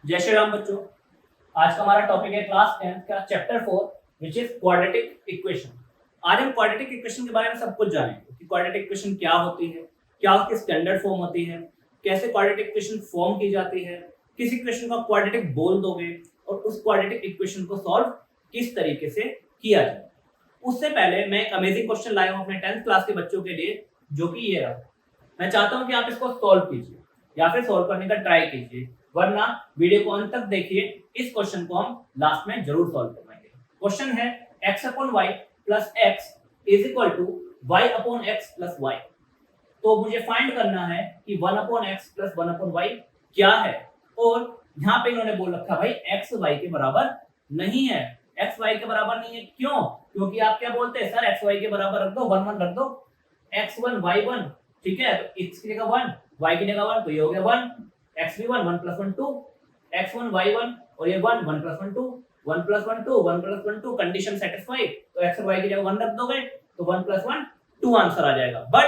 जय श्री राम बच्चों। आज का हमारा टॉपिक है क्लास 10th का chapter 4 which is quadratic equation. आज हम क्वाड्रेटिक इक्वेशन के बारे में सब कुछ जानेंगे कि क्वाड्रेटिक इक्वेशन क्या होती है, क्या उसकी स्टैंडर्ड फॉर्म होती है, कैसे क्वाड्रेटिक इक्वेशन फॉर्म की जाती है, किस इक्वेशन को क्वाड्रेटिक बोल दोगे और उस क्वाड्रेटिक इक्वेशन को सॉल्व किस तरीके से किया जाए। उससे पहले मैं एक अमेजिंग क्वेश्चन लाया हूं अपने 10th क्लास के बच्चों के लिए, जो कि ये रहा। मैं चाहता हूं कि आप इसको सॉल्व कीजिए या फिर सॉल्व करने का ट्राई कीजिए, वरना वीडियो को अंत तक देखिए। इस क्वेश्चन को हम लास्ट में जरूर सॉल्व करवाएंगे। क्वेश्चन है x upon y plus x is equal to y upon x plus y। तो मुझे फाइंड करना है कि 1 upon x plus 1 upon y क्या है। और यहाँ पे इन्होंने बोल रखा भाई x y के बराबर नहीं है। x y के बराबर नहीं है क्यों? क्योंकि आप क्या बोलते हैं सर, x y के बराबर रख दो, 1 1 रख दो, x1 y1, ठीक है। तो x की जगह 1, y की जगह 1, तो ये हो गया 1, x भी 1, 1 प्लस 1 2, x1 y1 और ये 1 1 plus 1 2, 1 plus 1 2, 1 plus 1 2, condition satisfied. तो x और y की जगह 1 रख दोगे तो 1 प्लस 1 2 आंसर आ जाएगा। बट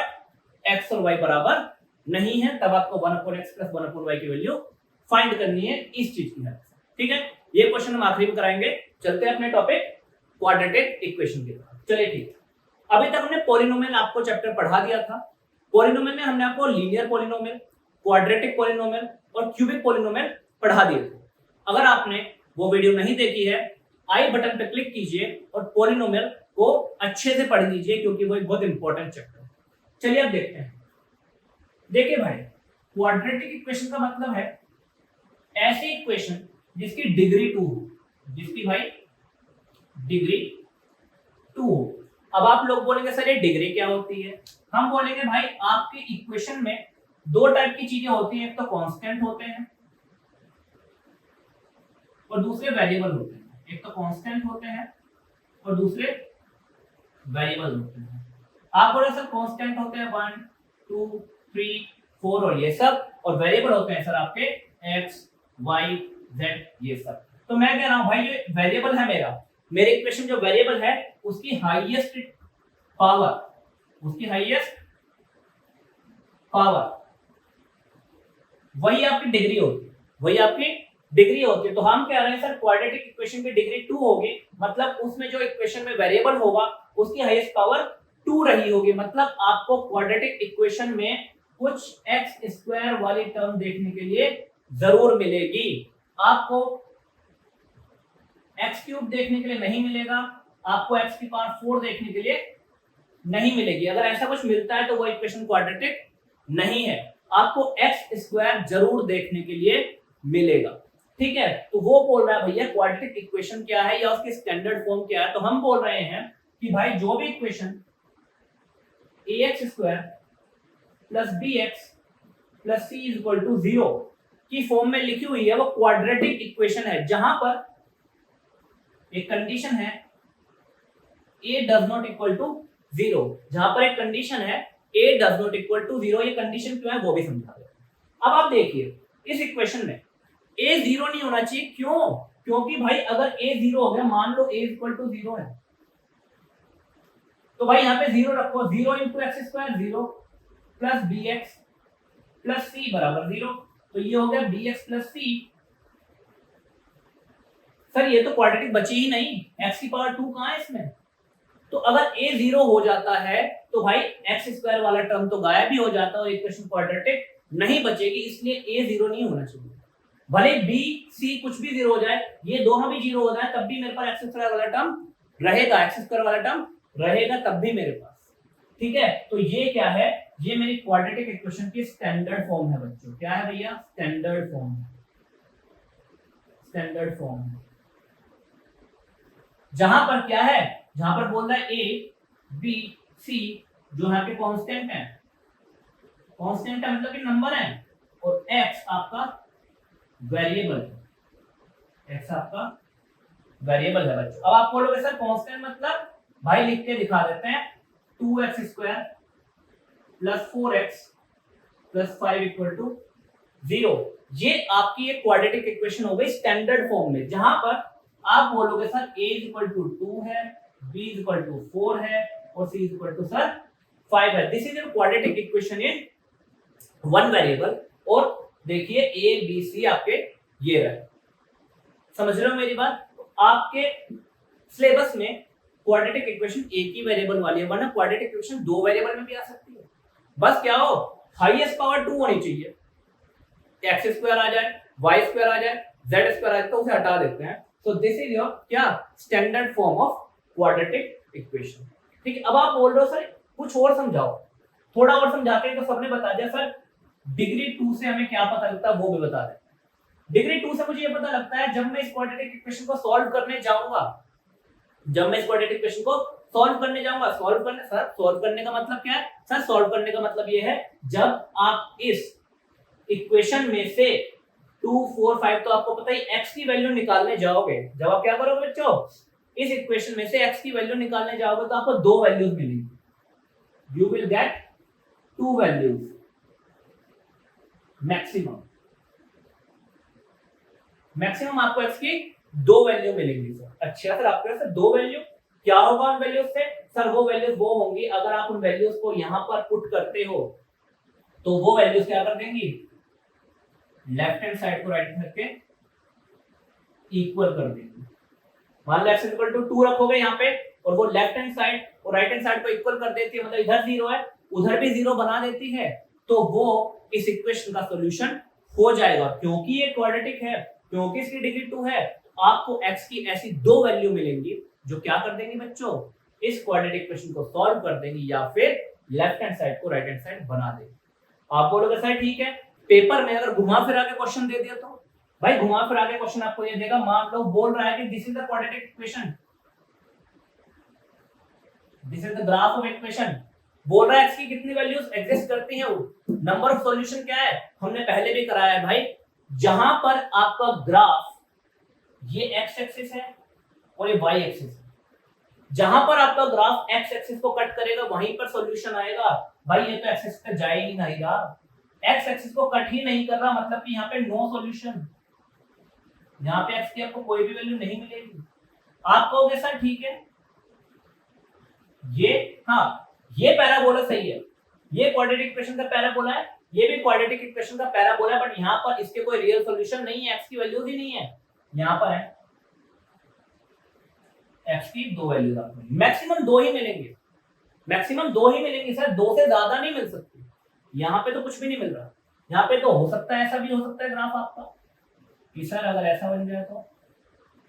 x और y बराबर नहीं है, तब आपको 1 upon x plus 1 upon y की वैल्यू फाइंड करनी है इस चीज की हेल्प से, ठीक है। ये क्वेश्चन हम आखिरी में कराएंगे। चलते हैं अपने टॉपिक क्वाड्रेटिक इक्वेशन की तरफ। चलिए ठीक है। अभी तक हमने पॉलिनोमियल आपको चैप्टर पढ़ा दिया था। पॉलिनोमियल में हमने आपको लीनियर पॉलिनोमियल, क्वाड्रेटिक पॉलिनोमियल और क्यूबिक पॉलिनोमियल पढ़ा दिए थे। अगर आपने वो वीडियो नहीं देखी है, आई बटन पे क्लिक कीजिए और पॉलिनोमियल को अच्छे से पढ़ लीजिए, क्योंकि वो एक बहुत इंपॉर्टेंट चैप्टर है। चलिए अब देखते हैं। देखिए भाई, क्वाड्रेटिक इक्वेशन का मतलब है ऐसी इक्वेशन जिसकी डिग्री 2 हो, जिसकी भाई डिग्री 2 हो। अब आप लोग बोलेंगे सर ये डिग्री क्या होती है? हम बोलेंगे भाई आपके इक्वेशन में दो टाइप की चीजें होती हैं, एक तो कांस्टेंट होते हैं और दूसरे वेरिएबल होते हैं। एक तो कांस्टेंट होते हैं और दूसरे वेरिएबल होते हैं। आप बोले सर कांस्टेंट होते हैं 1 2 3 4 और ये सब, और वेरिएबल होते हैं सर आपके x y z ये सब। तो मैं कह रहा हूं भाई ये वेरिएबल है मेरे इक्वेशन जो वेरिएबल है उसकी हाईएस्ट पावर, उसकी हाईएस्ट पावर वही आपकी डिग्री होती है, वही आपकी डिग्री होती है। तो हम कह रहे हैं सर क्वाड्रेटिक इक्वेशन की डिग्री 2 होगी, मतलब उसमें जो इक्वेशन में वेरिएबल होगा उसकी हाईएस्ट पावर 2 रही होगी। मतलब आपको क्वाड्रेटिक इक्वेशन में कुछ x स्क्वायर वाली टर्म देखने के लिए जरूर मिलेगी। आपको x क्यूब देखने के लिए नहीं मिलेगा, आपको x की पावर 4 देखने के लिए नहीं मिलेगी। अगर ऐसा कुछ मिलता है तो वो इक्वेशन क्वाड्रेटिक नहीं है। आपको x स्क्वायर जरूर देखने के लिए मिलेगा, ठीक है। तो वो बोल रहा है भैया क्वाड्रेटिक इक्वेशन क्या है या उसकी स्टैंडर्ड फॉर्म क्या है। तो हम बोल रहे हैं कि भाई जो भी equation ax square plus bx plus c is equal to 0 की फॉर्म में लिखी हुई है वो क्वाड्रेटिक इक्वेशन है, जहां पर एक कंडीशन है a does not equal to 0। जहां पर एक कंडीशन है a does not equal to 0, ये कंडीशन क्यों है वो भी समझा देगा। अब आप देखिए इस इक्वेशन में a 0 नहीं होना चाहिए। क्यों? क्योंकि भाई अगर a 0 हो गया, मान लो a इक्वल टू 0 है, तो भाई यहाँ पे 0 रखो। 0 into x square 0 plus b x plus c बराबर 0, तो ये हो गया bx प्लस सी। सर ये तो क्वाड्रेटिक बची ही नहीं, x की पावर 2 कहां है इसमें। तो अगर a 0 हो जाता है तो भाई x स्क्वायर वाला टर्म तो गायब ही हो जाता है और इक्वेशन क्वाड्रेटिक नहीं बचेगी, इसलिए a 0 नहीं होना चाहिए। भले b c कुछ भी 0 हो जाए, ये दोनों भी 0 हो जाए, तब भी मेरे पास x स्क्वायर वाला टर्म रहेगा, x स्क्वायर वाला टर्म रहेगा तब भी मेरे पास, ठीक है। तो ये क्या है, ये मेरी क्वाड्रेटिक इक्वेशन की स्टैंडर्ड फॉर्म है बच्चों। क्या है भैया? Standard form, standard form. जहां पर क्या है, जहां पर बोल रहा है a b c जो यहाँ पे कांस्टेंट है, कांस्टेंट है मतलब कि नंबर है, और x आपका वेरिएबल है, x आपका वेरिएबल है बच्चों। अब आप बोलोगे सर कांस्टेंट मतलब, भाई लिख के दिखा देते हैं 2x square plus 4x plus 5 equal to 0। ये आपकी एक क्वाड्रेटिक इक्वेशन हो गई स्टैंडर्ड फॉर्म में, जहां पर आप बोलोगे sir a is equal to 2 है, b इज इक्वल टू 4 है और c is equal to sir 5 है। This is a quadratic equation in one variable. और देखिए a b c आपके ये रहे। समझ रहे हो मेरी बात? तो आपके सिलेबस में क्वाड्रेटिक इक्वेशन एक ही वेरिएबल वाली है, वरना क्वाड्रेटिक इक्वेशन दो वेरिएबल में भी आ सकती है। बस क्या हो, हाईएस्ट पावर 2 होनी चाहिए, एक्स स्क्वायर आ जाए, वाई स्क्वायर आ जाए, जेड स्क्वायर आ जाए, तो उसे हटा देते हैं। सो दिस इज योर क्या standard form of quadratic equation. ठीक है, अब आप बोल रहे हो सर कुछ और समझाओ, थोड़ा और समझाते हैं। तो सबने बता दिया सर, डिग्री 2 से हमें क्या पता लगता है वो भी बता दें। डिग्री 2 से मुझे ये पता लगता है, जब मैं इस क्वाड्रेटिक इक्वेशन को सॉल्व करने जाऊंगा, जब मैं इस क्वाड्रेटिक इक्वेशन को सॉल्व करने जाऊंगा, सॉल्व करने का मतलब क्या है सर? सॉल्व करने का मतलब ये है, जब आप इस इक्वेशन में से 2, 4, 5 तो आपको पता ही x की वैल्यू निकालने जाओगे, जब आप क्या करोगे बच्चों, इस इक्वेशन में से x की वैल्यू निकालने जाओगे तो आपको दो वैल्यूज मिलेंगी। You will get to values maximum आपको x की दो वैल्यू मिलेंगी सर। अच्छा सर, आपके पास दो वैल्यू, क्या होगा उन वैल्यूज से? सर वो वैल्यूज वो होंगी, अगर आप उन वैल्यूज को यहां पर पुट करते हो तो वो वैल्यूज क्या कर देंगी, लेफ्ट हैंड साइड को राइट हैंड करके इक्वल कर देंगे। मान लो x इक्वल टू 2 रखोगे यहाँ पे, और वो लेफ्ट हैंड साइड और राइट हैंड साइड को इक्वल कर देती है, मतलब इधर 0 है उधर भी 0 बना देती है, तो वो इस इक्वेशन का सॉल्यूशन हो जाएगा। क्योंकि ये क्वाड्रेटिक है, क्योंकि इसकी डिग्री 2 है, आपको x की ऐसी दो वैल्यू मिलेंगी जो क्या कर देंगी बच्चों, इस क्वाड्रेटिक इक्वेशन को सॉल्व कर देंगी या फिर लेफ्ट हैंड साइड को राइट हैंड साइड बना देंगी। आप बोलोगे सर ठीक है, पेपर में अगर घुमा फिरा के क्वेश्चन दे दिया तो? भाई घुमा फिरा के क्वेश्चन आपको ये देगा, मान लो बोल रहा है कि this is the quadratic equation, this is the graph of equation, बोल रहा है x की कितनी वैल्यूज एग्जिस्ट करती हैं, नंबर ऑफ सॉल्यूशन क्या है, हमने पहले भी कराया है भाई। जहां पर आपका ग्राफ ये x एक्सिस है और ये y एक्सिस है, जहां पर आपका ग्राफ x एक्सिस को कट करेगा वहीं पर सॉल्यूशन आएगा। भाई ये तो एक्सिस पे जा ही नहीं रहा, x एक्सिस को कट ही नहीं कर रहा, मतलब कि यहाँ पे नो सॉल्यूशन, यहाँ पे x की आपको कोई भी वैल्यू नहीं मिलेगी। आप कहोगे सर ठीक है, ये हाँ ये पैराबोला सही है, ये क्वाड्रेटिक इक्वेशन का पैराबोला है, ये भी क्वाड्रेटिक इक्वेशन का पैराबोला है, बट यहाँ पर इसके कोई रियल सॉल्यूशन नहीं है, x की वैल्यूज ही नहीं है, यहाँ पर है x की दो वैल्यूज आपको मैक्सिमम दो ही मिलेंगे, मैक्सिमम दो ही मिलेंगे सर, दो से ज्यादा नहीं मिल सकती। यहाँ पे तो कुछ भी नहीं मिल रहा, यहाँ पे तो हो सकता है ऐसा भी हो सकता है ग्राफ आपका कि सर अगर ऐसा बन जाए तो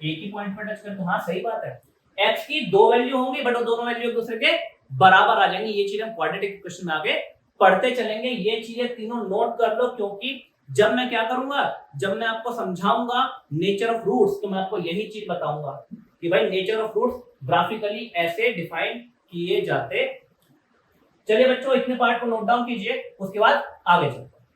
एक ही पॉइंट पर टच कर, तो हाँ सही बात है, x की दो वैल्यू होंगी बट वो दोनों वैल्यू एक दूसरे के बराबर आ जाएंगी। ये चीज हम क्वाड्रेटिक इक्वेशन में आगे पढ़ते चलेंगे, ये चीजें तीनों नोट कर लो, क्योंकि जब मैं क्या करूंगा, जब मैं आपको समझाऊंगा नेचर ऑफ रूट्स, तो मैं आपको यही चीज बताऊंगा कि भाई नेचर ऑफ रूट्स ग्राफिकली ऐसे डिफाइन किए जाते। चलिए बच्चों इतने पार्ट को नोट डाउन कीजिए, उसके बाद आगे चलते हैं।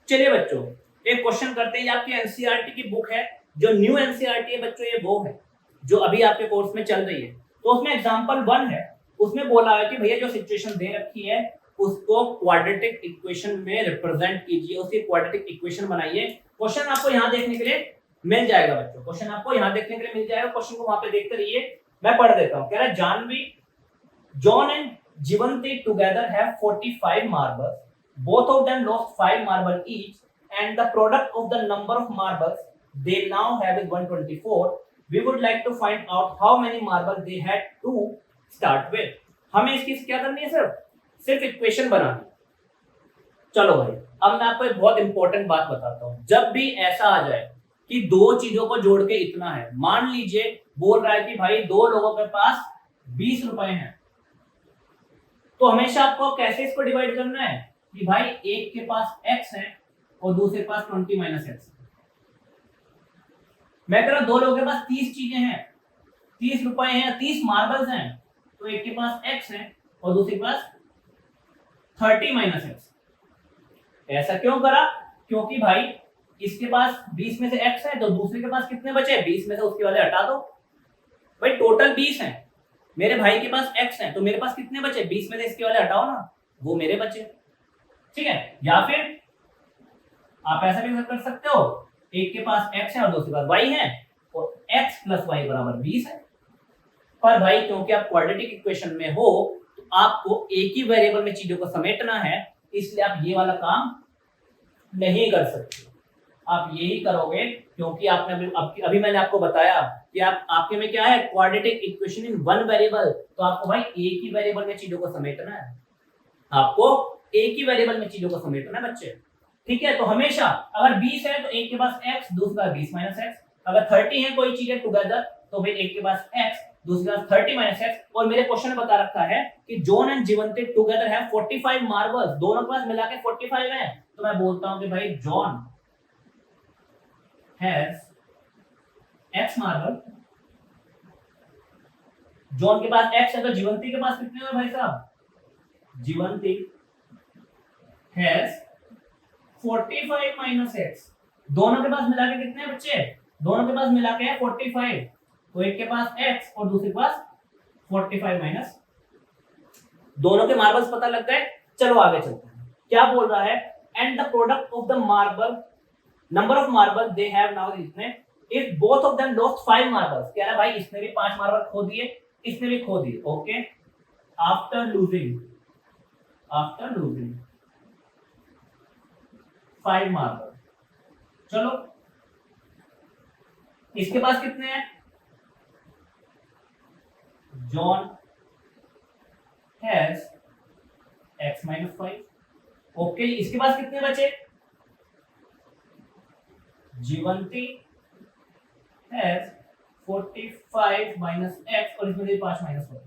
चलिए बच्चों एक क्वेश्चन करते हैं, आपकी एनसीईआरटी की बुक है, जो न्यू एनसीईआरटी है बच्चों, ये वो है जो अभी आपके कोर्स में चल रही है। तो उसमें एग्जांपल 1 है, उसमें बोला है कि भैया जो सिचुएशन दे रखी है उसको क्वाड्रेटिक इक्वेशन में रिप्रेजेंट कीजिए, उसकी क्वाड्रेटिक इक्वेशन बनाइए। क्वेश्चन आपको यहाँ देखने के लिए मिल जाएगा बच्चों, क्वेश्चन आपको यहाँ देखने के लिए मिल जाएगा, क्वेश्चन को वहां पे देखते रहिए, मैं पढ़ देता हूँ। कह रहा है John and Jivanti together have 45 marbles, both of them lost 5 marbles each, and the product of the number of marbles they now have is 124. We would like to find out how many marbles they had to start with. हमें इसकी क्या करनी है sir? सिर्फ equation बनानी। चलो भाई अब मैं आपको एक बहुत इंपॉर्टेंट बात बताता हूँ, जब भी ऐसा आ जाए कि दो चीजों को जोड़ के इतना है, मान लीजिए बोल रहा है कि भाई दो लोगों के पास 20 रुपए हैं, तो हमेशा आपको कैसे इसको डिवाइड करना है कि भाई एक के पास x है और दूसरे के पास 20 - x। मैं कह रहा हूं दो लोगों के पास 30 चीजें हैं, 30 रुपए हैं, 30 मार्बल्स हैं, तो एक के पास x है और दूसरे के पास 30 - x। ऐसा क्यों करा? क्योंकि भाई इसके पास 20 में से x है तो दूसरे के पास कितने बचे? 20 में से उसके वाले हटा दो, भाई टोटल 20 है, मेरे भाई के पास x है तो मेरे पास कितने बचे? 20 में से इसके वाले हटाओ ना, वो मेरे बचे। ठीक है, या फिर आप ऐसा भी कर सकते हो, एक के पास x है और दूसरे के पास y है और x + y = 20 है। पर भाई क्योंकि आप क्वाड्रेटिक इक्वेशन में हो तो आपको एक ही वेरिएबल में चीजों को समेटना है, इसलिए आप ये वाला काम नहीं कर सकते। आप यही करोगे, क्योंकि आपने अभी मैंने आपको बताया कि आपके में क्या है, quadratic equation in one variable, तो आपको भाई एक ही वेरिएबल में चीजों को समेटना है, आपको एक ही वेरिएबल में चीजों को समेटना है बच्चे। ठीक है, तो हमेशा अगर 20 है तो एक के पास x, दूसरा 20 माइनस एक्स। अगर 30 है कोई चीजें टुगेदर, तो भाई एक के पास x, दूसरा 30 माइनस एक्स। और मेरे क्वेश्चन में बता रखा है कि जॉन एंड जीवंती टुगेदर है 45 मार्बल्स, दोनों के पास मिला के 45 है, तो मैं बोलता हूं कि भाई John has x marble. John के पास x है तो जीवंती के पास कितने हैं भाई साहब? जीवंती हैज 45 माइनस एक्स। दोनों के पास मिला के कितने बच्चे? दोनों के पास मिला के है 45, तो एक के पास x और दूसरे के पास 45 माइनस। दोनों के मार्बल्स पता लग गए। चलो आगे चलते हैं, क्या बोल रहा है, and the product of the marble, number of marble they have now इतने, if both of them lost 5 marbles. कह रहा है भाई इसने भी 5 मार्बल खो दिए, इसने भी खो दिए। Okay, after losing 5 marble. चलो इसके पास कितने हैं? John has x minus 5। Okay, इसके पास कितने बचे? जीवंती हैज 45 माइनस x, और इसमें 5 माइनस 1,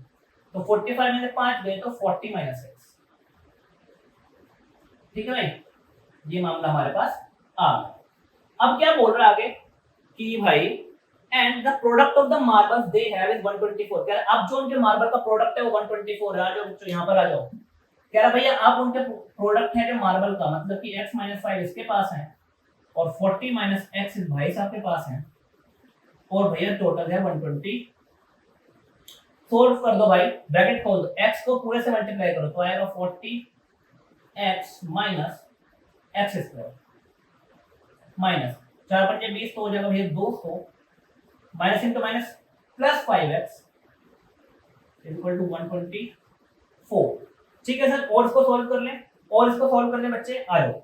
तो 45 में से 5 गए तो 40 माइनस x। ठीक है भाई, ये मामला हमारे पास आ गया। अब क्या बोल रहा है आगे कि भाई and the product of the marbles they have is 124। कह रहा अब जो उनके मार्बल का प्रोडक्ट है वो 124 है। आ जाओ बच्चों यहां पर आ जाओ। कह रहा भैया आप उनके प्रोडक्ट है जो मार्बल का, मतलब कि x माइनस 5 इसके पास है और 40 माइनस x इस भाई साहब के पास है, और भैया टोटल है 120। सोल्व कर दो भाई, ब्रैकेट खोल दो, x को पूरे से मल्टीप्लाई करो तो आएगा 40x minus X square minus 4 पंजे 20, तो हो जाएगा भैया 200 minus into minus plus 5x equal to 124। ठीक है सर, और इसको सॉल्व कर लें, और इसको सॉल्व करने बच्चे आ जाओ।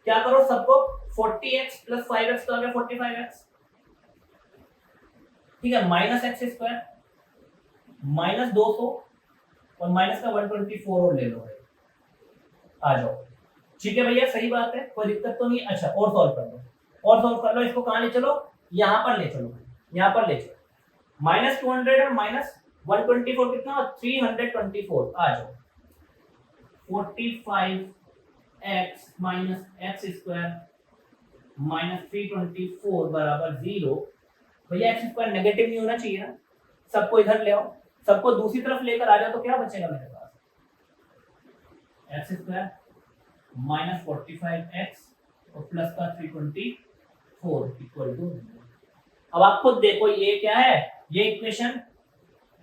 क्या करो सबको, 40x प्लस 5x तो आ गया 45x। ठीक है, माइनस एक्स स्क्वायर माइनस 200 और माइनस का 124 और ले लो भाई, आ जाओ। ठीक है भैया, सही बात है, कोई दिक्कत तो नहीं। अच्छा, और सॉल्व कर लो, और सॉल्व कर लो। इसको कहां ले चलो? यहां पर ले चलो, यहां पर ले चलो। माइनस 200 और माइनस 124 कितना? 324। आ जाओ, 45x minus X square minus 324 बराबर 0। भैया एक्स स्क्वायर नेगेटिव नहीं होना चाहिए ना, सबको इधर ले आओ, सबको दूसरी तरफ लेकर आ जाओ, तो क्या बचेगा मेरे पास? एक्स स्क्वायर माइनस 45x और प्लस का 324 इक्वल टू। अब आप खुद देखो ये क्या है, ये equation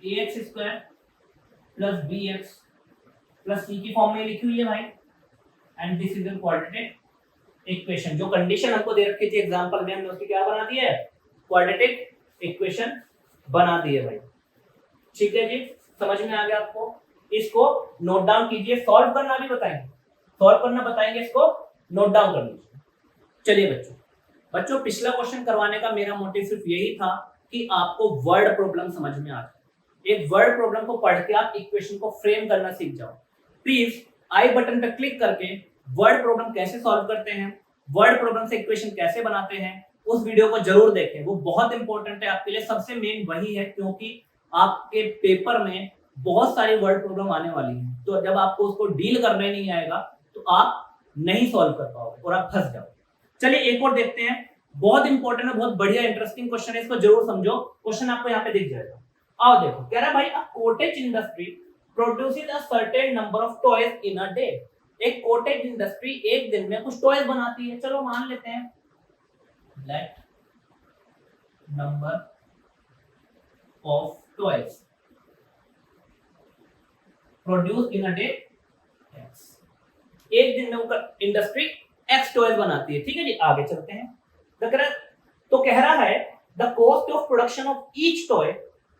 ax square plus bx plus c की फॉर्म में लिखी हुई है भाई, and this is the quadratic equation. जो कंडीशन हमको दे रखी थी एग्जांपल में, हमने उसकी क्या बना दी है? क्वाड्रेटिक इक्वेशन बना दी है भाई। ठीक है जी, समझ में आ गया आपको? इसको नोट डाउन कीजिए, सॉल्व करना भी बताएंगे, सॉल्व करना बताएंगे, इसको नोट डाउन कर लीजिए। चलिए बच्चों पिछला क्वेश्चन करवाने का मेरा मोटिव सिर्फ यही था कि आपको वर्ड प्रॉब्लम समझ में आ जाए। एक वर्ड प्रॉब्लम को पढ़ के आप इक्वेशन को फ्रेम करना सीख जाओ। प्लीज आई बटन पर क्लिक करके वर्ड प्रॉब्लम कैसे सॉल्व करते हैं, वर्ड प्रॉब्लम से इक्वेशन कैसे बनाते हैं, उस वीडियो को जरूर देखें, वो बहुत इंपॉर्टेंट है आपके लिए। सबसे मेन वही है, क्योंकि आपके पेपर में बहुत सारी वर्ड प्रॉब्लम आने वाली है, तो जब आपको उसको डील करने नहीं आएगा तो आप नहीं सॉल्व कर पाओगे और आप फंस जाओ। चलिए एक और देखते हैं, बहुत इंपॉर्टेंट है, बहुत बढ़िया इंटरेस्टिंग क्वेश्चन है, इसको जरूर समझो। क्वेश्चन आपको यहाँ पे दिख जाएगा। आओ देखो, कह रहा है भाई a cottage industry produces a certain number of toys in a day. एक कॉटेज इंडस्ट्री एक दिन में कुछ टॉयज बनाती है। चलो मान लेते हैं let number of toys produce in a day x। एक दिन में वो इंडस्ट्री x टॉयज बनाती है। ठीक है जी, आगे चलते हैं। तो कह रहा है the cost of production of each toy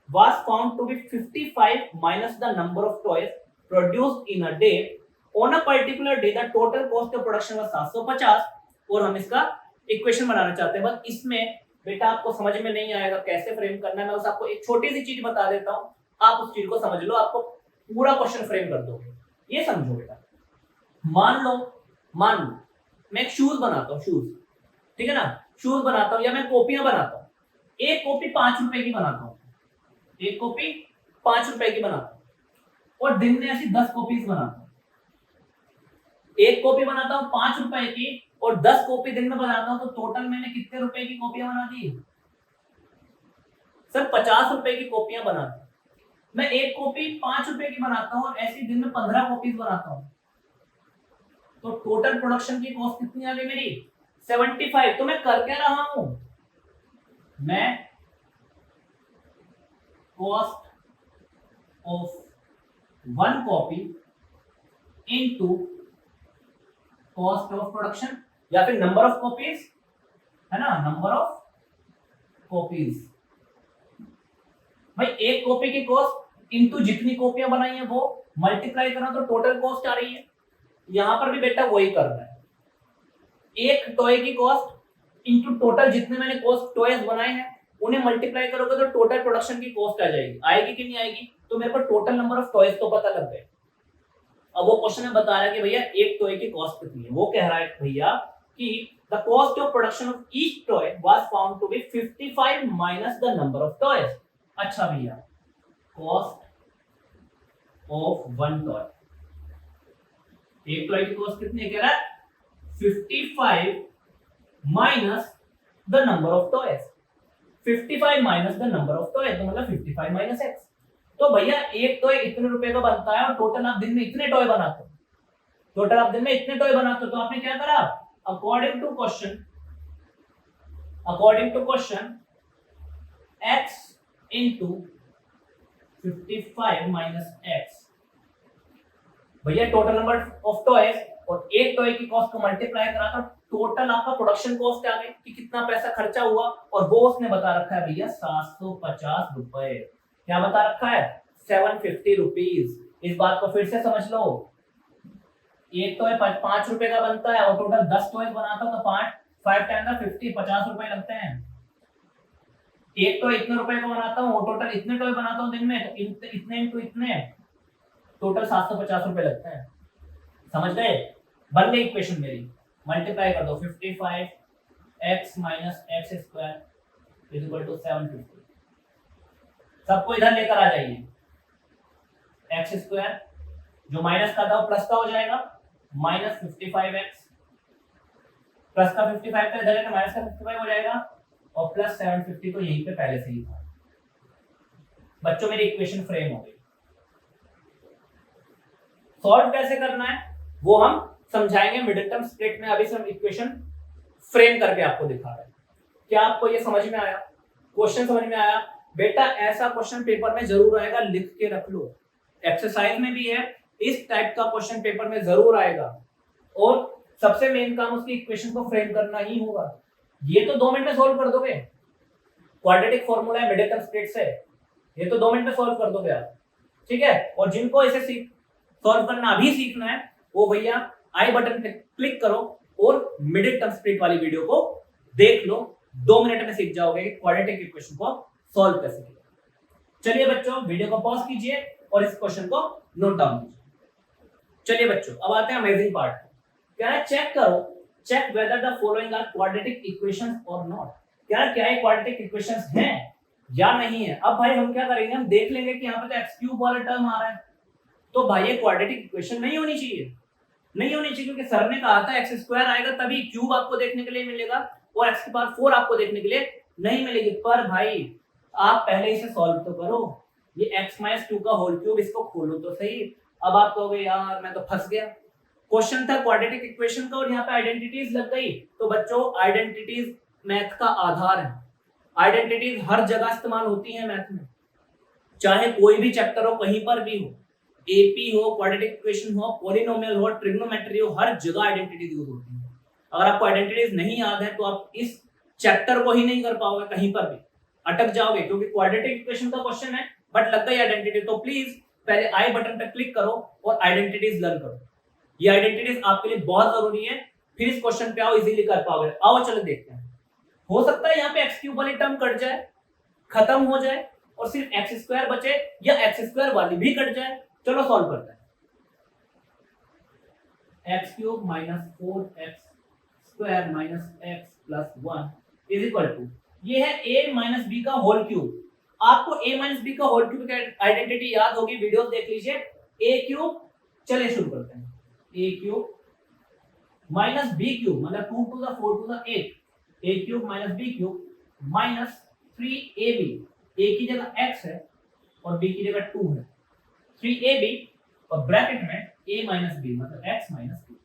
was found to be 55 minus the number of toys produced in a day. On a particular day, the total cost of production was 750 और हम इसका इक्वेशन बनाना चाहते हैं। बस इसमें बेटा आपको समझ में नहीं आएगा कैसे फ्रेम करना है, मैं बस आपको एक छोटी सी चीज बता देता हूँ, आप उस चीज को समझ लो, आपको पूरा क्वेश्चन फ्रेम कर दोगे। ये समझो बेटा, मान लो मैं एक शूज बनाता हूँ, शूज, ठीक है ना, शूज बनाता हूँ या मैं कॉपियां बनाता हूँ। एक कॉपी 5 रुपए की बनाता हूँ, एक कॉपी 5 रुपए की बनाता हूँ और दिन में ऐसी 10 कॉपीज बनाता हूँ। एक कॉपी बनाता हूँ 5 रुपए की और 10 कॉपी दिन में बनाता हूँ, तो टोटल मैंने कितने रुपए की कॉपियां बना दी सर? 50 रुपए की कॉपियां बनाता हूँ। मैं एक कॉपी 5 रुपए की बनाता हूँ और ऐसी दिन में 15 कॉपीज बनाता हूँ, तो टोटल प्रोडक्शन की कॉस्ट कितनी आ गई मेरी? 75। तो मैं कर क्या रहा हूं? मैं cost of one copy into cost of production, या फिर नंबर ऑफ कॉपीज, है ना, नंबर ऑफ कॉपीज। भाई एक कॉपी की कॉस्ट इनटू जितनी कॉपियां बनाई है वो मल्टीप्लाई करना, तो टोटल कॉस्ट आ रही है। यहां पर भी बेटा वही करना है, एक टॉय की कॉस्ट इनटू टोटल जितने मैंने कॉस्ट टॉयज बनाए हैं उन्हें मल्टीप्लाई करोगे तो टोटल प्रोडक्शन की कॉस्ट आ जाएगी। आएगी कि नहीं आएगी? तो मेरे को टोटल नंबर ऑफ टॉयज तो पता लग गए। अब वो क्वेश्चन में बता रहा है कि भैया एक टॉय की कॉस्ट कितनी है। वो कह रहा है भैया कि the cost of production of each toy was found to be 55 minus the number of toys. अच्छा भैया, कॉस्ट ऑफ वन टॉय, एक टॉय की कॉस्ट कितनी है? कह रहा है 55 minus the number of toys. 55 minus the number of toys तो मतलब 55 माइनस एक्स। तो भैया एक टॉय इतने रुपए का बनता है और टोटल आप दिन में इतने टॉय बनाते हो, टोटल आप दिन में इतने टॉय बनाते हो, तो आपने क्या करा? According to question x into 55 minus X, भैया टोटल नंबर ऑफ टॉयज और एक टॉय की कॉस्ट को मल्टीप्लाई करा तो टोटल आपका प्रोडक्शन कॉस्ट आ गई कि कितना पैसा खर्चा हुआ, और वो उसने बता रखा है भैया 750 रुपए। क्या बता रखा है? 750 रुपीज। इस बात को फिर से समझ लो, एक टॉय 5 रुपए का बनता है और टोटल 10 टॉय बनाता हूं तो 5 टाइम 50, 50 रुपए लगते हैं। एक टॉय इतने रुपए का बनाता हूँ और टोटल इतने टॉय बनाता हूँ दिन में, तो इतने इंटू इतने, टोटल 750 रुपए लगते हैं। समझ गए? बन गई इक्वेशन मेरी। मल्टीप्लाई कर दो, 55 x minus X square is equal to 750। सबको इधर लेकर आ जाइए, एक्स स्क्वायर जो माइनस का था वो प्लस का हो जाएगा, माइनस 55x प्लस का 55 का इधर है तो माइनस का 55 हो जाएगा, और प्लस 750 तो यहीं पे पहले से ही था। बच्चों मेरी इक्वेशन फ्रेम हो गई। सॉल्व कैसे करना है वो हम समझाएंगे मिडिल टर्म स्प्लिट में। अभी से हम इक्वेशन फ्रेम करके आपको दिखा रहे हैं। क्या आपको ये समझ में आया? क्वेश्चन समझ में आया? बेटा ऐसा क्वेश्चन पेपर में जरूर आएगा, लिख के रख लो। एक्सरसाइज में भी है, इस टाइप का क्वेश्चन पेपर में जरूर आएगा, और सबसे मेन काम उसकी इक्वेशन को फ्रेम करना ही होगा। ये तो 2 मिनट में सॉल्व कर दोगे, क्वाड्रेटिक फॉर्मूला है मिडिल टर्म स्प्लिट से, ये तो 2 मिनट में सॉल्व कर दोगे आप, ठीक है। और जिनको इसे सॉल्व करना अभी सीखना है वो भैया आई बटन पे क्लिक करो और मिडिल टर्म स्प्लिट वाली वीडियो को देख लो। 2 मिनट में सीख जाओगे कि क्वाड्रेटिक इक्वेशन को सॉल्व कैसे किया। चलिए बच्चों, वीडियो को पॉज कीजिए और इस क्वेश्चन को नोट डाउन कीजिए। चलिए बच्चों, अब आते हैं अमेजिंग पार्ट। क्या है? चेक करो, check whether the following are quadratic equations और नॉट। क्या ये क्वाड्रेटिक इक्वेशंस हैं या नहीं है? अब भाई हम क्या करेंगे, हम देख लेंगे कि यहाँ पे तो एक्स क्यूब वाला टर्म आ रहा है, तो भाई ये क्वाड्रेटिक इक्वेशन नहीं होनी चाहिए, नहीं होनी चाहिए, क्योंकि सर ने कहा था एक्स स्क्वायर आएगा तभी क्यूब आपको देखने के लिए मिलेगा और एक्स की पावर 4 आपको देखने के लिए नहीं मिलेगी। पर भाई आप पहले इसे सॉल्व तो करो, ये x - 2 का होल क्यूब, इसको खोलो तो सही। अब आप कहोगे यार मैं तो फंस गया, क्वेश्चन था क्वाड्रेटिक इक्वेशन का और यहाँ पे आइडेंटिटीज लग गई। तो बच्चों आइडेंटिटीज मैथ का आधार है, आइडेंटिटीज हर जगह इस्तेमाल होती है मैथ में, चाहे कोई भी चैप्टर हो, कहीं पर भी हो, एपी हो, क्वाड्रेटिक इक्वेशन हो, पॉलिनोमियल हो, ट्रिग्नोमेट्री हो, हर जगह आइडेंटिटीज यूज होती है। अगर आपको आइडेंटिटीज नहीं याद है तो आप इस चैप्टर को ही नहीं कर पाओगे, कहीं पर भी अटक जाओगे, क्योंकि क्वाड्रेटिक इक्वेशन का क्वेश्चन है बट लग गई आइडेंटिटी। तो प्लीज पहले आई बटन पर क्लिक करो और आइडेंटिटीज लर्न करो। ये आइडेंटिटीज आपके लिए बहुत जरूरी है, फिर इस क्वेश्चन पे आओ, इजीली कर पाओगे। आओ चलो देखते हैं। हो सकता है यहाँ पे एक्स क्यूब वाली टर्म कट जाए, खत्म हो जाए और सिर्फ एक्स स्क्वायर बचे, या एक्स स्क्वायर वाली भी कट जाए। चलो सॉल्व करते हैं। X cube minus 4x square minus x plus 1 is equal to, ये है a माइनस बी का होल क्यूब। आपको a माइनस बी का होल क्यूब का आइडेंटिटी याद होगी, वीडियोस देख लीजिए। a क्यूब, चलिए शुरू करते हैं। a cube minus B cube मतलब 2 to the 4 to the 8, a cube minus B cube minus 3ab, a की जगह x है और b की जगह 2 है, 3ab और ब्रैकेट में a माइनस बी मतलब x माइनस बी।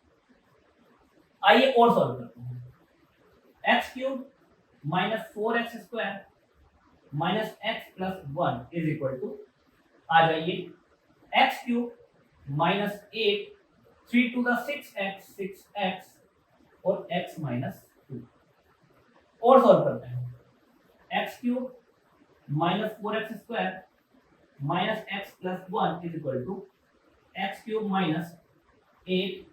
आइए और सॉल्व करते हैं। X cube minus 4x square minus x plus 1 is equal to, आ जाइए, x cube minus 8, 3 to the 6x 6x और x माइनस 2। और सॉल्व करते हैं। X cube minus 4x square minus x plus 1 is equal to X cube minus 8,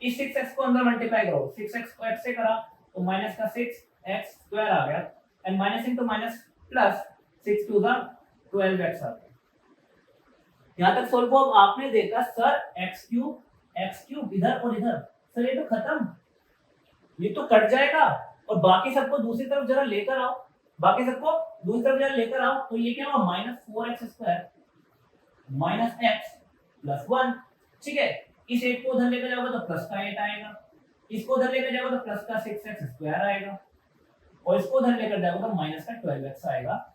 इस 6x को अंदर multiply करो, 6x को x से करा तो माइनस का 6x स्क्वायर आ गया, and minus into minus plus 6 to the 12x आ गया। यहां तक सॉल्व अब आपने देखा सर x क्यूब इधर और इधर, सर ये तो खत्म, ये तो कट जाएगा और बाकी सबको दूसरी तरफ जरा लेकर आओ, बाकी सबको दूसरी तरफ जरा लेकर आओ, तो ये क्या हुआ minus 4x square minus x plus 1। ठीक है, इस 8 को उधर लेकर जाओगे तो प्लस का 8 आएगा, इसको उधर लेकर जाओगे तो प्लस का 6x स्क्वायर आएगा और इसको उधर लेकर जाओगे तो माइनस का 12x आएगा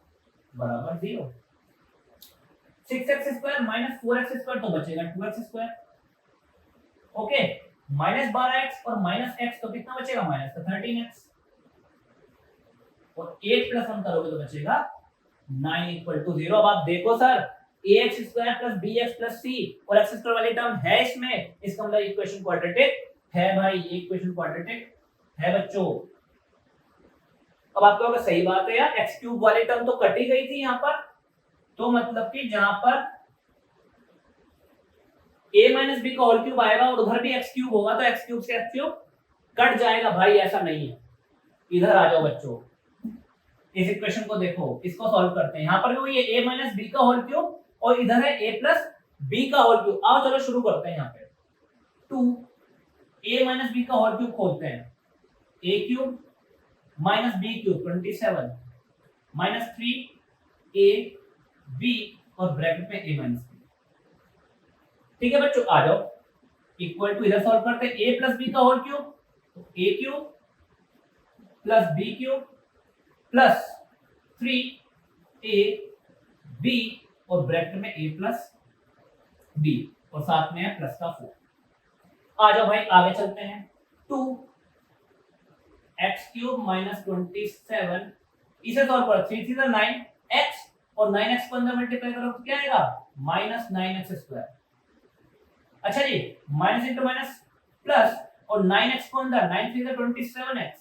बराबर 0। 6x square minus 4x square तो बचेगा 2x square. Okay, minus 12x और माइनस x तो कितना बचेगा माइनस का 13x और 8 प्लस 1 करोगे तो बचेगा 9 इक्वल टू 0। अब आप देखो sir ax square plus bx plus c और x स्क्वायर वाली टर्म है इसमें, इसका मतलब इक्वेशन क्वाड्रेटिक है भाई, इक्वेशन क्वाड्रेटिक है बच्चों। अब आप कहोगे सही बात है यार, x क्यूब वाली टर्म तो कटी गई थी यहाँ पर, तो मतलब कि जहां पर a माइनस बी का होल क्यूब आएगा और उधर भी x क्यूब होगा तो x क्यूब से x क्यूब कट जाएगा भाई, ऐसा नहीं है। इधर आ जाओ बच्चों, इस इक्वेशन को देखो, इसको सॉल्व करते हैं। यहाँ पर भी ये a माइनस बी का होल क्यूब और इधर है a प्लस बी का होल क्यूब। आओ चलो शुरू करते हैं। यहाँ पे 2 a माइनस बी का होल क्यूब खोलते हैं, a cube minus B cube 27 minus 3 a b और ब्रैकेट में a माइनस बी। ठीक है बच्चों, आ जाओ, इक्वल टू इधर सॉल्व करते हैं, a प्लस बी का होल क्यूब तो a cube plus B cube plus 3 a b और ब्रैकेट में a प्लस b और साथ में है प्लस का 4। आ जाओ भाई आगे चलते हैं। 2 x क्यूब माइनस 27, इसे सॉल्व करो, 3 3 9 x और 9x को अंदर मल्टीप्लाई करो तो क्या आएगा माइनस 9x स्क्वायर। अच्छा जी, माइनस इंटू माइनस प्लस और 9x को अंदर, 9 3 27x।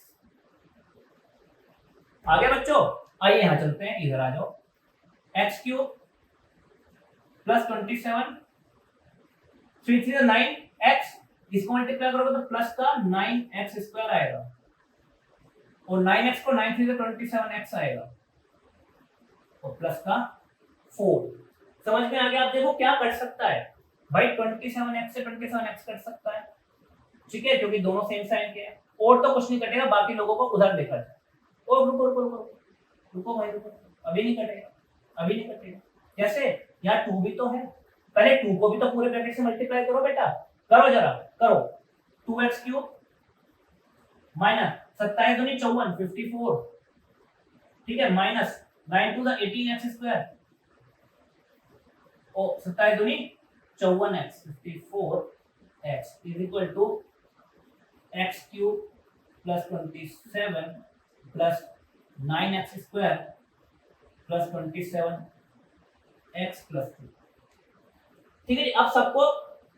आगे बच्चों आइए यहां चलते हैं, इधर आ जाओ, x क्यूब प्लस 27 3 3 9 x, इसको मल्टीप्लाई करोगे तो प्लस का 9x स्क्वायर आएगा और 9x को 9 3 27x आएगा और प्लस का 4। समझ में आ गया? आप देखो क्या कट सकता है भाई, 27x से 27x कट सकता है, ठीक है, क्योंकि दोनों सेम साइन के हैं। और तो कुछ नहीं कटेगा, बाकी लोगों को उधर देखा जाए। और रुको रुको रुको रुको भाई रुको, अभी नहीं कटेगा, अभी नहीं कटेगा। कैसे? यहाँ 2 भी तो है, पहले 2 को भी तो पूरे ब्रैकेट से मल्टीप्लाई करो बेटा, करो जरा करो। 2x क्यूब माइनस 27 दूनी 54 54, ठीक है, minus 9 to the 18x square और 27 दूनी 54x 54x is equal to x cube plus 27 plus 9x square plus 27x plus 2। ठीक है जी, अब सबको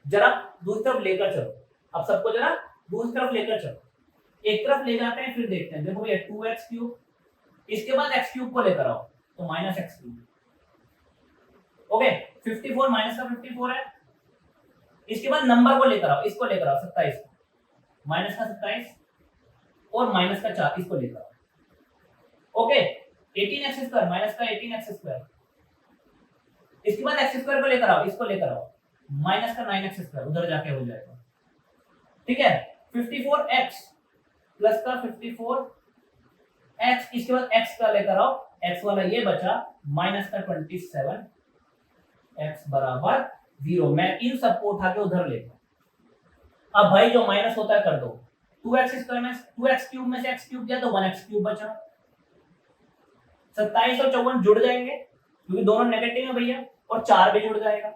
जरा दूसरी तरफ लेकर चलो, अब सबको जरा दूसरी तरफ लेकर चलो, एक तरफ ले जाते हैं फिर देखते हैं। देखो भैया 2x क्यूब, इसके बाद x क्यूब को लेकर आओ तो minus x cube. Okay, 54 minus का 54 है, इसके बाद नंबर को लेकर आओ, इसको लेकर आओ 27 को, माइनस का 27 और माइनस का 4 इसको लेकर आओ। ओके 18x² माइनस का 18x², इसके बाद x² को लेकर आओ, इसको लेकर आओ, माइनस का 9x² उधर जाके हो जाएगा। ठीक है 54x प्लस का 54x, इसके बाद x का लेकर आओ, x वाला ये बचा माइनस का 27, x बराबर 0। मैं इन सबको उठा के उधर लेता हूं। अब भाई जो माइनस होता है कर दो, 2x² में 2x³ में से x³ दिया तो 1x³ बचा। 27 और 54 जुड़ जाएंगे क्योंकि दोनों नेगेटिव है भैया, और 4 भी जुड़ जाएगा।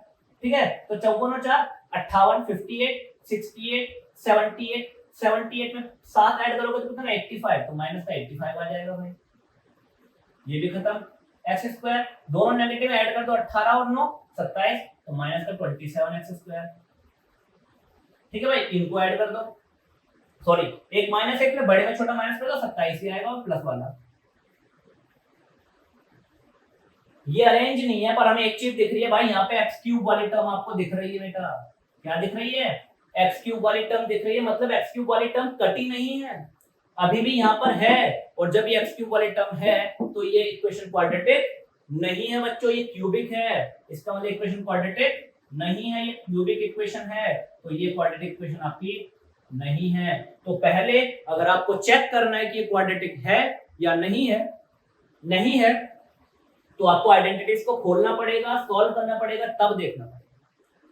ठीक है तो 54 और 4 58, 58, 68, 78, 78 में 7 ऐड करोगे तो कितना 85, तो माइनस का 85 आ जाएगा भाई। ये भी खत्म। x² दोनों नेगेटिव ऐड कर दो, 18 और 9 27, तो माइनस का 27x²। ठीक है भाई इनको ऐड कर दो, सॉरी एक माइनस एक में बड़े में छोटा माइनस कर दो, 27 ही आएगा और प्लस वाला। ये अरेंज नहीं है पर हमें एक चीज दिख रही है भाई, यहाँ पे x³ वाली टर्म आपको दिख रही है बेटा। क्या दिख रही है? x³ वाली टर्म दिख रही है, मतलब x³ वाली टर्म कटी नहीं है, अभी भी यहाँ पर है। और जब ये x³ वाली टर्म है तो ये इक्वेशन क्वाड्रेटिक नहीं है बच्चों, ये क्यूबिक है। इसका मतलब इक्वेशन क्वाड्रेटिक नहीं है, ये क्यूबिक इक्वेशन है, तो ये क्वाड्रेटिक इक्वेशन आपकी नहीं है। तो पहले अगर आपको चेक करना है कि ये क्वाड्रेटिक है या नहीं है, नहीं है तो आपको आइडेंटिटीज को खोलना पड़ेगा, सॉल्व करना पड़ेगा, तब देखना पड़ेगा।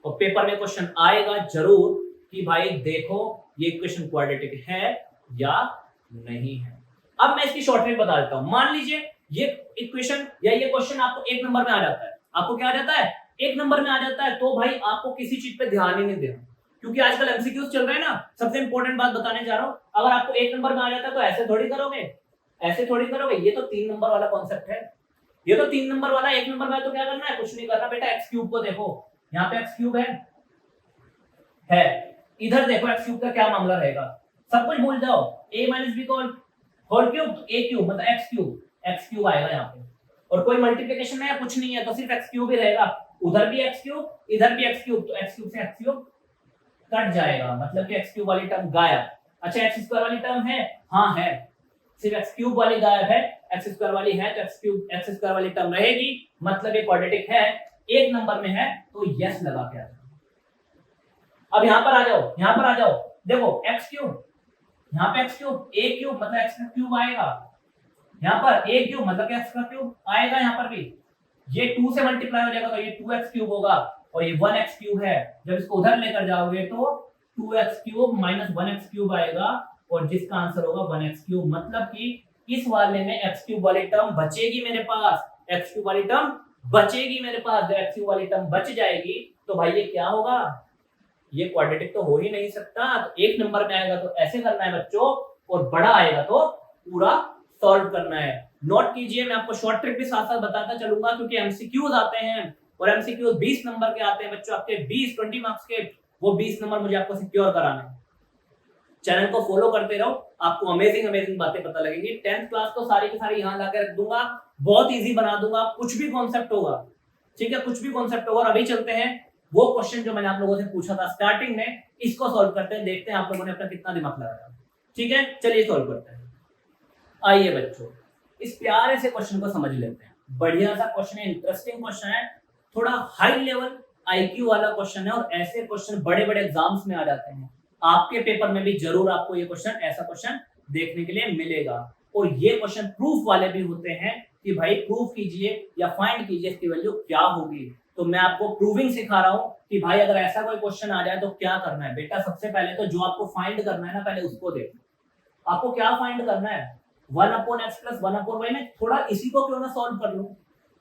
और पेपर में क्वेश्चन आएगा जरूर कि भाई देखो ये इक्वेशन क्वाड्रेटिक है या नहीं है। अब मैं इसकी शॉर्ट ट्रिक बता देता हूं। मान लीजिए ये इक्वेशन या ये क्वेश्चन आपको 1 नंबर में आ जाता है, आपको क्या आ जाता है 1 नंबर में आ जाता है, तो भाई आपको किसी चीज पे ध्यान ही नहीं देना, क्योंकि आजकल एमसीक्यूज चल रहे हैं ना। सबसे इंपॉर्टेंट बात बताने जा रहा हूं, अगर आपको 1 नंबर में आ जाता है तो ऐसे थोड़ी करोगे, ऐसे थोड़ी करोगे। ये तो 3 नंबर वाला कॉन्सेप्ट है, ये तो 3 नंबर वाला। 1 नंबर में तो क्या करना है, कुछ नहीं करना बेटा। x³ को देखो, यहाँ पे x³ है, इधर देखो x³ का क्या मामला रहेगा, सब कुछ भूल जाओ। a - b को होल क्यूब तो a³ मतलब x³ आएगा यहाँ पे, और कोई मल्टीप्लिकेशन है कुछ नहीं है, तो सिर्फ x³ ही रहेगा। उधर भी x³, इधर भी x³, तो x³ से x³ कट जाएगा, मतलब कि x³ वाली टर्म गायब। अच्छा x² वाली टर्म है, हाँ है, सिर्फ x³ वाली गायब है, x² वाली है, तो x² वाली टर्म रहेगी, मतलब ये क्वाड्रेटिक है। 1 नंबर में है तो यस लगा के आ जाओ। अब यहाँ पर आ जाओ, यहाँ पर आ जाओ, देखो x³ यहाँ पे x³ a³ मतलब x³ आएगा, यहाँ पर a³ मतलब x³ आएगा, यहाँ पर भी ये 2 से मल्टीप्लाई हो जाएगा तो ये 2x³ होगा, और ये 1x³ है, जब इसको उधर लेकर जाओगे तो 2x³ - 1x³ आएगा, और जिसका आंसर होगा 1x³। मतलब कि इस वाले में x³ वाली टर्म बचेगी मेरे पास, x³ वाली टर्म बचेगी मेरे पास। जब x³ वाली टर्म बच जाएगी तो भाई ये क्या होगा, ये क्वाड्रेटिक तो हो ही नहीं सकता। तो 1 नंबर में आएगा तो ऐसे करना है बच्चों, और बड़ा आएगा तो पूरा सॉल्व करना है। नोट कीजिए, मैं आपको शॉर्ट ट्रिक भी साथ साथ बताता चलूंगा, क्योंकि एमसीक्यूज आते हैं, और एमसीक्यूज 20 नंबर के आते हैं बच्चों, आपके 20 मार्क्स के, वो 20 नंबर मुझे आपको सिक्योर कराने हैं। चैनल को फॉलो करते रहो, आपको अमेजिंग बातें पता लगेंगी। 10th क्लास तो सारी की सारी यहाँ लाकर रख दूंगा, बहुत इजी बना दूंगा, कुछ भी कॉन्सेप्ट होगा, ठीक है, कुछ भी कॉन्सेप्ट होगा। और अभी चलते हैं वो क्वेश्चन जो मैंने आप लोगों से पूछा था स्टार्टिंग में, इसको सॉल्व करते हैं, देखते हैं आप लोगों ने अपना कितना दिमाग लगाया। ठीक है चलिए सॉल्व करते हैं। आइए बच्चों इस प्यारे से क्वेश्चन को समझ लेते हैं। बढ़िया सा क्वेश्चन है, इंटरेस्टिंग क्वेश्चन है, थोड़ा हाई लेवल आईक्यू वाला क्वेश्चन है, और ऐसे क्वेश्चन बड़े बड़े एग्जाम्स में आ जाते हैं। आपके पेपर में भी जरूर आपको ये क्वेश्चन, ऐसा क्वेश्चन देखने के लिए मिलेगा। और ये क्वेश्चन प्रूफ वाले भी होते हैं कि भाई प्रूफ कीजिए या फाइंड कीजिए इसकी वैल्यू क्या होगी। तो मैं आपको प्रूविंग सिखा रहा हूं कि भाई अगर ऐसा कोई क्वेश्चन आ जाए तो क्या करना है। बेटा सबसे पहले तो जो आपको फाइंड करना है ना, पहले उसको देखो। आपको क्या फाइंड करना है, 1/x + 1/y में थोड़ा इसी को क्यों ना सॉल्व कर लूं।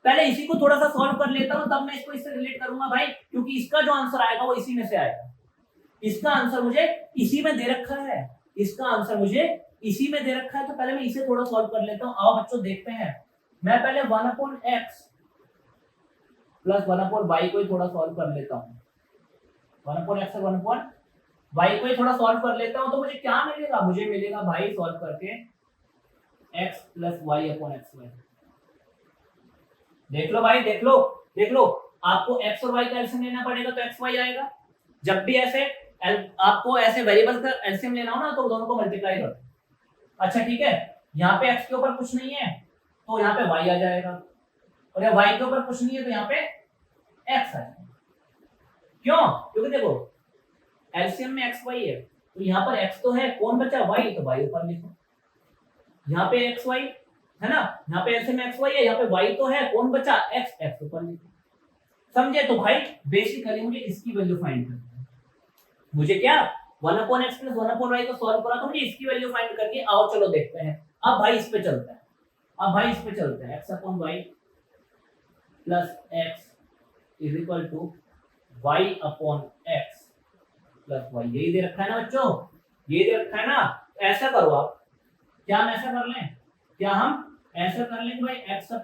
पहले इसी को थोड़ा सा सॉल्व कर लेता हूं, तब मैं इसको इससे रिलेट करूंगा भाई, क्योंकि इसका जो आंसर आएगा वो इसी में से आएगा। इसका आंसर मुझे इसी में दे रखा है, इसका आंसर मुझे इसी में दे रखा है, तो पहले मैं इसे थोड़ा सॉल्व कर लेता हूं। आओ बच्चों देखते हैं। मैं पहले 1/x + 1/y को ही थोड़ा सॉल्व कर लेता हूं। 1/x और 1/y को ही थोड़ा सॉल्व कर लेता हूं, तो मुझे क्या मिलेगा, मुझे मिलेगा भाई सॉल्व करके x + y/xy। देख लो भाई, देख लो, देख लो, आपको x और y का एलसीएम लेना पड़ेगा तो xy आएगा। जब भी ऐसे आपको ऐसे वेरिएबल्स का एलसीएम लेना हो ना तो दोनों को मल्टीप्लाई कर दो। अच्छा ठीक है, यहाँ पे x के ऊपर कुछ नहीं है तो यहाँ पे y आ जाएगा, और यहाँ y के ऊपर कुछ नहीं है तो यहाँ पे x आ जाएगा। क्यों? क्योंकि देखो एलसीएम में x y है तो यहाँ पर x तो है, कौन बचा y, तो y ऊपर लिखो। यहाँ पे x y है ना, यहाँ पे एलसीएम में x y है, यहाँ पे y तो है, कौन बचा x, x ऊपर लिखो। समझे? तो भाई बेसिकली मुझे इसकी वैल्यू फाइंड करनी है। मुझे क्या 1/x + 1/y को सॉल्व करा तो मुझे इसकी वैल्यू फाइंड करके आओ चलो देखते हैं। अब भाई इस पे चलते हैं, x/y + x = y/x + y। यही दे रखा है ना बच्चों, ये दे रखा है ना। ऐसा करो आप, क्या हम ऐसा कर लें, क्या हम ऐसा कर लें भाई x/y -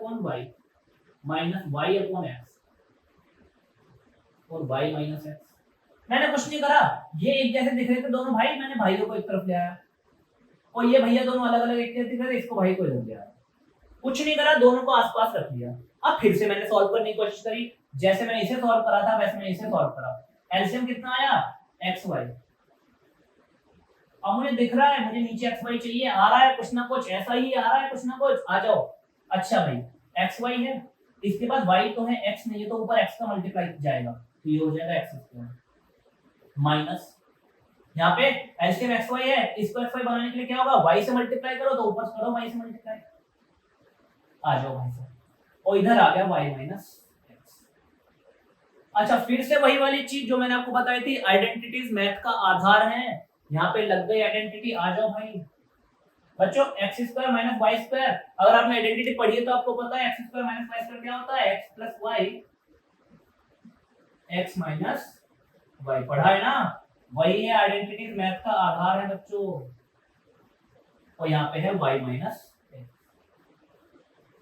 y/x और y - x। मैंने कुछ नहीं करा, ये एक जैसे दिख रहे थे दोनों भाई, मैंने भाइयों को एक तरफ ले आया, और ये भैया दोनों अलग अलग एक जैसे दिख रहे थे, इसको भाई को इधर ले आया। कुछ नहीं करा, दोनों को आसपास रख लिया। अब फिर से मैंने सॉल्व करने की कोशिश करी, जैसे मैंने इसे सॉल्व करा था वैसे मैंने इसे सॉल्व करा। एलसीएम कितना आया, xy। अब मुझे दिख रहा है, मुझे नीचे xy चाहिए, आ रहा है कुछ ना कुछ, ऐसा ही आ रहा है कुछ ना कुछ, आ जाओ। अच्छा भाई xy है, इसके बाद y तो है, x नहीं है तो ऊपर x का मल्टीप्लाई जाएगा, तो ये हो जाएगा x² माइनस, यहाँ पे एलसीएम xy है, इसको xy बनाने के लिए क्या होगा, y से मल्टीप्लाई करो, तो ऊपर करो y से मल्टीप्लाई, आ जाओ भाई साहब, और इधर आ गया y - x। अच्छा फिर से वही वाली चीज जो मैंने आपको बताई थी, आइडेंटिटीज मैथ का आधार है, यहाँ पे लग गई आइडेंटिटी, आ जाओ भाई बच्चों। x² - y², अगर आपने आइडेंटिटी पढ़ी है तो आपको पता है x² - y² क्या होता है, x + y x - y, पढ़ा है ना। वही है आइडेंटिटीज मैथ का आधार है बच्चों, और यहाँ पे है y - x।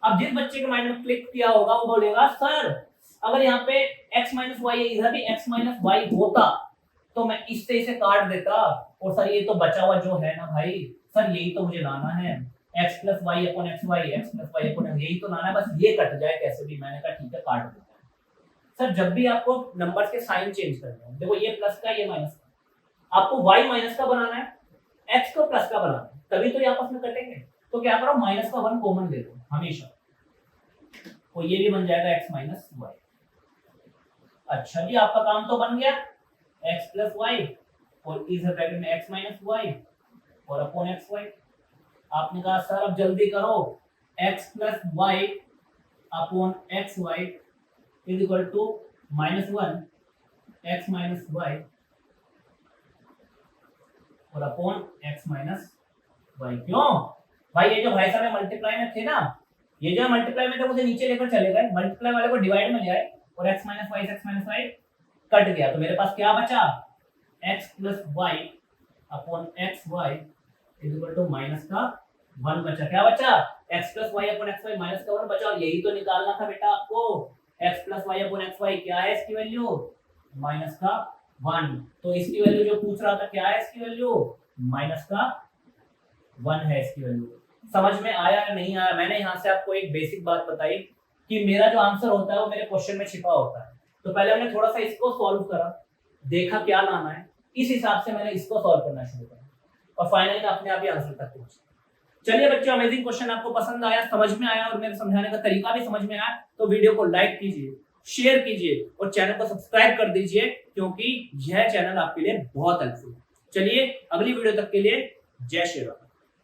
अब जिस बच्चे के माइंड में क्लिक किया होगा वो बोलेगा सर अगर यहाँ पे x - y है, इधर भी x - y होता तो मैं इससे इसे काट देता, और सर ये तो बचा हुआ जो है ना भाई, सर यही तो मुझे लाना है, x + y/xy, x + y/x, यही तो लाना है, बस ये कट जाए कैसे भी। मैंने कहा ठीक है काट देते हैं। सर जब भी आपको नंबर्स के साइन चेंज करने हैं, देखो ये प्लस का ये माइनस का, आपको y माइनस का बनाना है, x को प्लस का बनाना है, तभी तो ये आपस में कटेंगे। तो क्या करो, -1 कॉमन ले लो हमेशा, तो ये भी बन जाएगा x - y। अच्छा जी आपका काम तो बन गया, x + y और इस ब्रैकेट में x - y और अपॉन xy। आपने कहा सर अब जल्दी करो, x + y upon xy is equal to -1 x - y और अपॉन x - y। क्यों भाई, ये जो भाई साहब मल्टीप्लाई में थे ना, ये जो मल्टीप्लाई में थे उसे नीचे लेकर चले गए, मल्टीप्लाई वाले को डिवाइड में ले आए, और x - y कट गया, तो मेरे पास क्या बचा, x + y upon xy is equal to -1 बचा। क्या बचा, x + y अपॉन xy -1 बचा, और यही तो निकालना था बेटा आपको। x + y अपॉन xy क्या है इसकी वैल्यू, -1। तो इसकी वैल्यू जो पूछ रहा था क्या है इसकी वैल्यू, -1 है इसकी वैल्यू। समझ में आया या नहीं आया? मैंने यहाँ से आपको एक बेसिक बात बताई कि मेरा जो आंसर होता है वो मेरे क्वेश्चन में छिपा होता है। तो पहले हमने थोड़ा सा इसको सॉल्व करा, देखा क्या लाना है, इस हिसाब से मैंने इसको सॉल्व करना शुरू करा, और फाइनली मैं अपने आप ही आंसर तक पहुंचा। चलिए बच्चों, अमेजिंग क्वेश्चन आपको पसंद आया, समझ में आया, और मेरे समझाने का तरीका भी समझ में आया, तो वीडियो को लाइक कीजिए, शेयर कीजिए और चैनल को सब्सक्राइब कर दीजिए, क्योंकि यह चैनल आपके लिए बहुत हेल्पफुल है। चलिए अगली वीडियो तक के लिए जय श्री राम।